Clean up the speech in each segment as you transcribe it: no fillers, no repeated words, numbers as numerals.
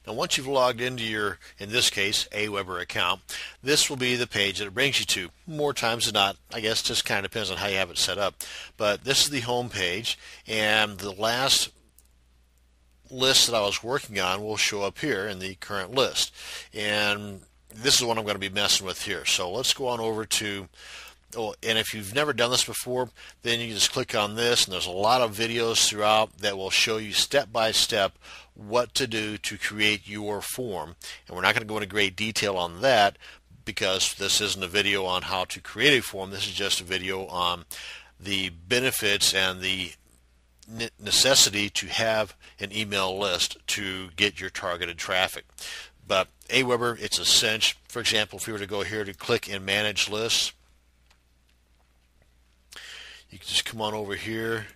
Now once you've logged into your, in this case, Aweber account, this will be the page that it brings you to. More times than not, I guess just kind of depends on how you have it set up. But this is the home page, and the last list that I was working on will show up here in the current list. And this is what I'm going to be messing with here. So let's go on over to, and if you've never done this before, then you just click on this, and there's a lot of videos throughout that will show you step by step what to do to create your form. And we're not going to go into great detail on that because this isn't a video on how to create a form. This is just a video on the benefits and the necessity to have an email list to get your targeted traffic. But Aweber, it's a cinch. For example, if we were to go here to click and manage lists, you can just come on over here,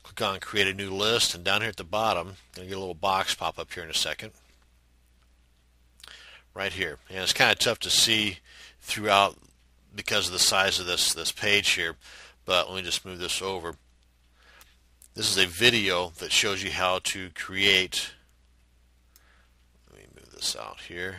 click on create a new list, and down here at the bottom, you're going to get a little box pop up here in a second. Right here. And it's kind of tough to see throughout because of the size of this page here, but let me just move this over. This is a video that shows you how to create, let me move this out here,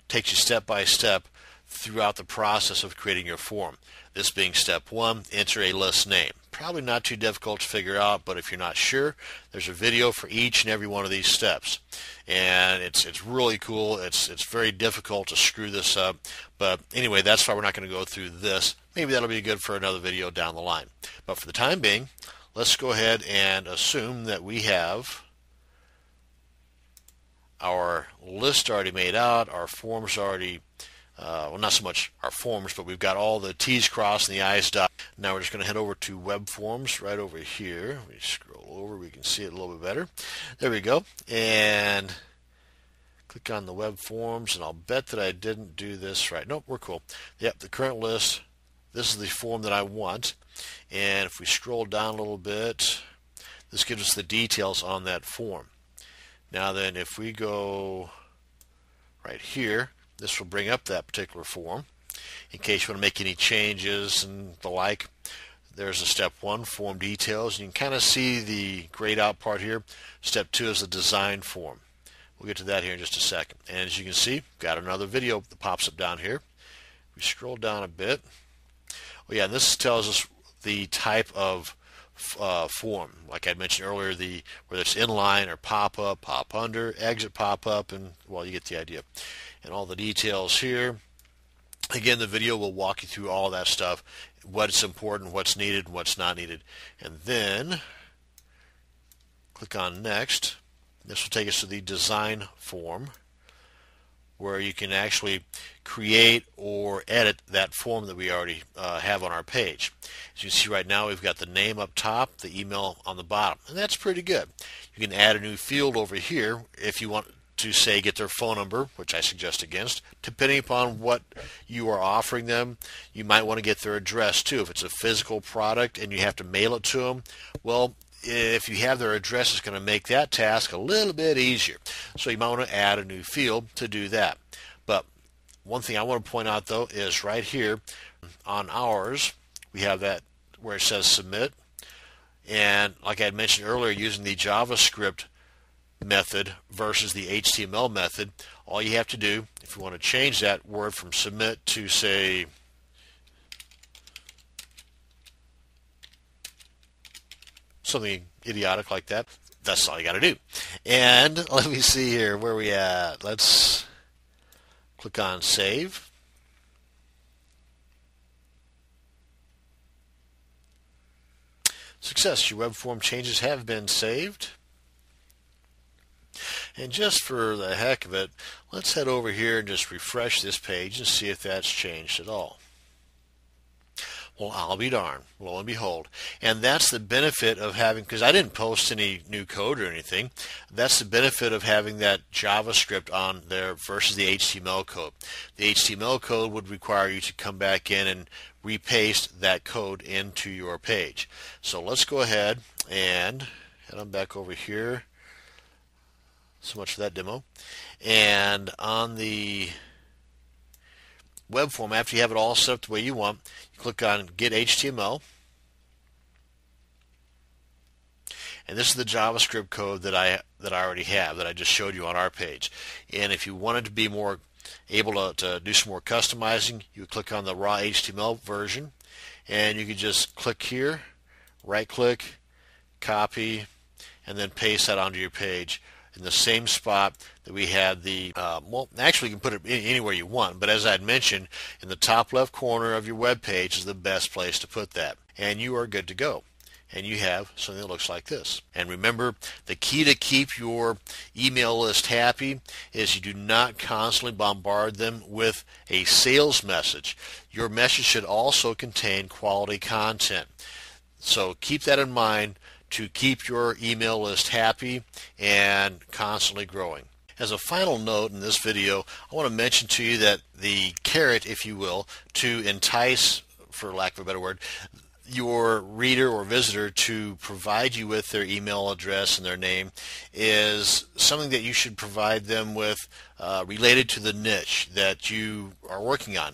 takes you step by step throughout the process of creating your form. This being step one, enter a list name. Probably not too difficult to figure out, but if you're not sure, there's a video for each and every one of these steps. And it's really cool. It's very difficult to screw this up. But anyway, that's why we're not going to go through this. Maybe that'll be good for another video down the line. But for the time being, let's go ahead and assume that we have our list already made out, our forms already well, not so much our forms, but we've got all the T's crossed and the I's dotted. Now we're just going to head over to Web Forms right over here. We scroll over, we can see it a little bit better. There we go. And click on the Web Forms, and I'll bet that I didn't do this right. Nope, we're cool. Yep, the current list. This is the form that I want. And if we scroll down a little bit, this gives us the details on that form. Now then, if we go right here, this will bring up that particular form. In case you want to make any changes and the like, there's a step one, form details. You can kind of see the grayed out part here. Step two is the design form. We'll get to that here in just a second. And as you can see, got another video that pops up down here. We scroll down a bit. Oh yeah, and this tells us the type of form. Like I mentioned earlier, whether it's inline or pop-up, pop-under, exit pop-up, and well, you get the idea. And all the details here. Again, the video will walk you through all that stuff, what's important, what's needed, what's not needed. And then click on Next. This will take us to the design form, where you can actually create or edit that form that we already have on our page. As you can see right now, we've got the name up top, the email on the bottom, and that's pretty good. You can add a new field over here if you want to, say, get their phone number, which I suggest against. Depending upon what you are offering them, you might want to get their address too. If it's a physical product and you have to mail it to them, well, if you have their address, it's going to make that task a little bit easier. So you might want to add a new field to do that. But one thing I want to point out, though, is right here on ours, we have that where it says submit. And like I had mentioned earlier, using the JavaScript method versus the HTML method, all you have to do, if you want to change that word from submit to, say, something idiotic like that, that's all you got to do. And let me see here, where we at? Let's click on Save. Success, your web form changes have been saved. And just for the heck of it, let's head over here and just refresh this page and see if that's changed at all. Well, I'll be darned, lo and behold. And that's the benefit of having, because I didn't post any new code or anything, that's the benefit of having that JavaScript on there versus the HTML code. The HTML code would require you to come back in and repaste that code into your page. So let's go ahead and head on back over here. So much for that demo. And on the web form, after you have it all set up the way you want, you click on Get HTML. And this is the JavaScript code that I already have, that I just showed you on our page. And if you wanted to be more able to do some more customizing, you would click on the raw HTML version, and you could just click here, right click, copy, and then paste that onto your page in the same spot that we had the, well, actually you can put it anywhere you want, but as I had mentioned, in the top left corner of your web page is the best place to put that. And you are good to go. And you have something that looks like this. And remember, the key to keep your email list happy is you do not constantly bombard them with a sales message. Your message should also contain quality content. So keep that in mind to keep your email list happy and constantly growing. As a final note in this video, I want to mention to you that the carrot, if you will, to entice, for lack of a better word, your reader or visitor to provide you with their email address and their name is something that you should provide them with related to the niche that you are working on.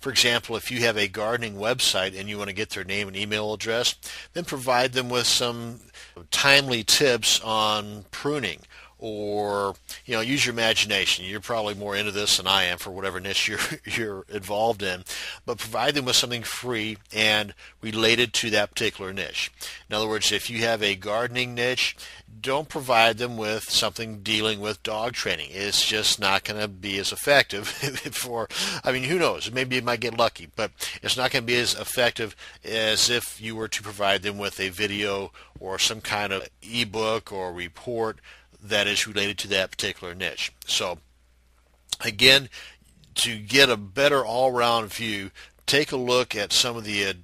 For example, if you have a gardening website and you want to get their name and email address, then provide them with some timely tips on pruning, or use your imagination. You're probably more into this than I am for whatever niche you're involved in, but provide them with something free and related to that particular niche. In other words, if you have a gardening niche, don't provide them with something dealing with dog training. It's just not going to be as effective who knows, maybe you might get lucky, but it's not going to be as effective as if you were to provide them with a video or some kind of ebook or report that is related to that particular niche. So again, to get a better all-round view, take a look at some of the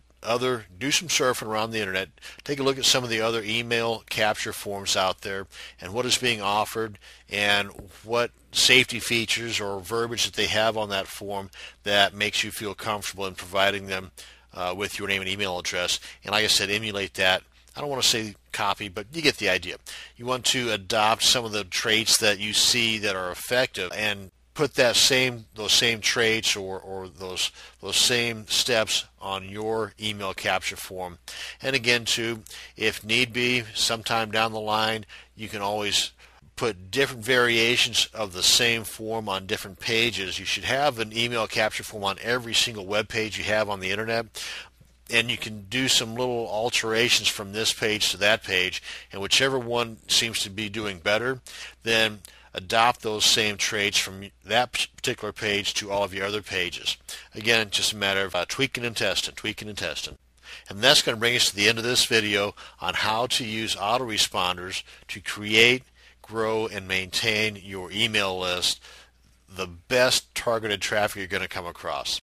do some surfing around the internet, take a look at some of the other email capture forms out there and what is being offered and what safety features or verbiage that they have on that form that makes you feel comfortable in providing them with your name and email address. And like I said, emulate that. I don't want to say copy, but you get the idea. You want to adopt some of the traits that you see that are effective and put those same traits or those same steps on your email capture form. And again, too, if need be, sometime down the line, you can always put different variations of the same form on different pages. You should have an email capture form on every single web page you have on the internet. And you can do some little alterations from this page to that page, and whichever one seems to be doing better, then adopt those same traits from that particular page to all of your other pages. Again, just a matter of tweaking and testing. And that's going to bring us to the end of this video on how to use autoresponders to create, grow, and maintain your email list, the best targeted traffic you're going to come across.